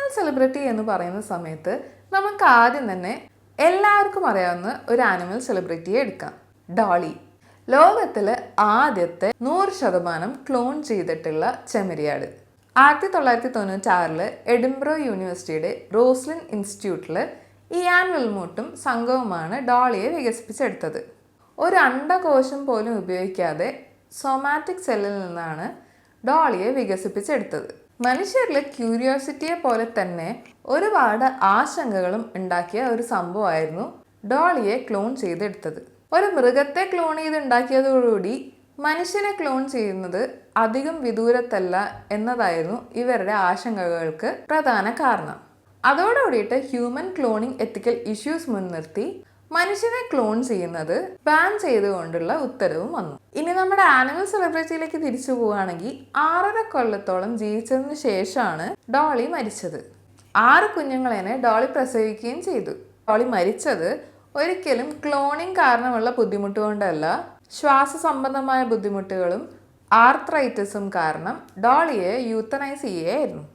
Animal celebrity എന്ന് പറയുന്ന സമയത്ത് നമുക്ക് ആദ്യം തന്നെ എല്ലാവർക്കും അറിയാവുന്ന ഒരു ആനിമൽ സെലിബ്രിറ്റിയെ എടുക്കാം, ഡോളി. ലോകത്തിലെ ആദ്യത്തെ 100% ക്ലോൺ ചെയ്തിട്ടുള്ള ചെമ്മരിയാട്. 1996 എഡിൻബറോ യൂണിവേഴ്സിറ്റിയുടെ റോസ്ലിൻ ഇൻസ്റ്റിറ്റ്യൂട്ടിൽ ഇയാൻ വിൽമോട്ടും സംഘവുമാണ് ഡോളിയെ വികസിപ്പിച്ചെടുത്തത്. ഒരു അണ്ഡകോശം പോലും ഉപയോഗിക്കാതെ സൊമാറ്റിക് സെല്ലിൽ നിന്നാണ് ഡോളിയെ വികസിപ്പിച്ചെടുത്തത്. മനുഷ്യരിലെ ക്യൂരിയോസിറ്റിയെ പോലെ തന്നെ ഒരുപാട് ആശങ്കകളും ഉണ്ടാക്കിയ ഒരു സംഭവമായിരുന്നു ഡോളിയെ ക്ലോൺ ചെയ്തെടുത്തത്. ഒരു മൃഗത്തെ ക്ലോൺ ചെയ്തുണ്ടാക്കിയതോടുകൂടി മനുഷ്യനെ ക്ലോൺ ചെയ്യുന്നത് അധികം വിദൂരത്തല്ല എന്നതായിരുന്നു ഇവരുടെ ആശങ്കകൾക്ക് പ്രധാന കാരണം. അതോടുകൂടിയിട്ട് ഹ്യൂമൻ ക്ലോണിംഗ് എത്തിക്കൽ ഇഷ്യൂസ് മുൻനിർത്തി മനുഷ്യനെ ക്ലോൺ ചെയ്യുന്നത് ബാൻ ചെയ്തുകൊണ്ടുള്ള ഉത്തരവും വന്നു. ഇനി നമ്മുടെ ആനിമൽ സെലിബ്രിറ്റിയിലേക്ക് തിരിച്ചു പോവുകയാണെങ്കിൽ 6.5 കൊല്ലത്തോളം ജീവിച്ചതിന് ശേഷമാണ് ഡോളി മരിച്ചത്. 6 കുഞ്ഞുങ്ങളെ ഡോളി പ്രസവിക്കുകയും ചെയ്തു. ഡോളി മരിച്ചത് ഒരിക്കലും ക്ലോണിംഗ് കാരണമുള്ള ബുദ്ധിമുട്ട് കൊണ്ടല്ല, ശ്വാസ സംബന്ധമായ ബുദ്ധിമുട്ടുകളും ആർത്രൈറ്റിസും കാരണം ഡോളിയെ യൂത്തനൈസ് ചെയ്യുകയായിരുന്നു.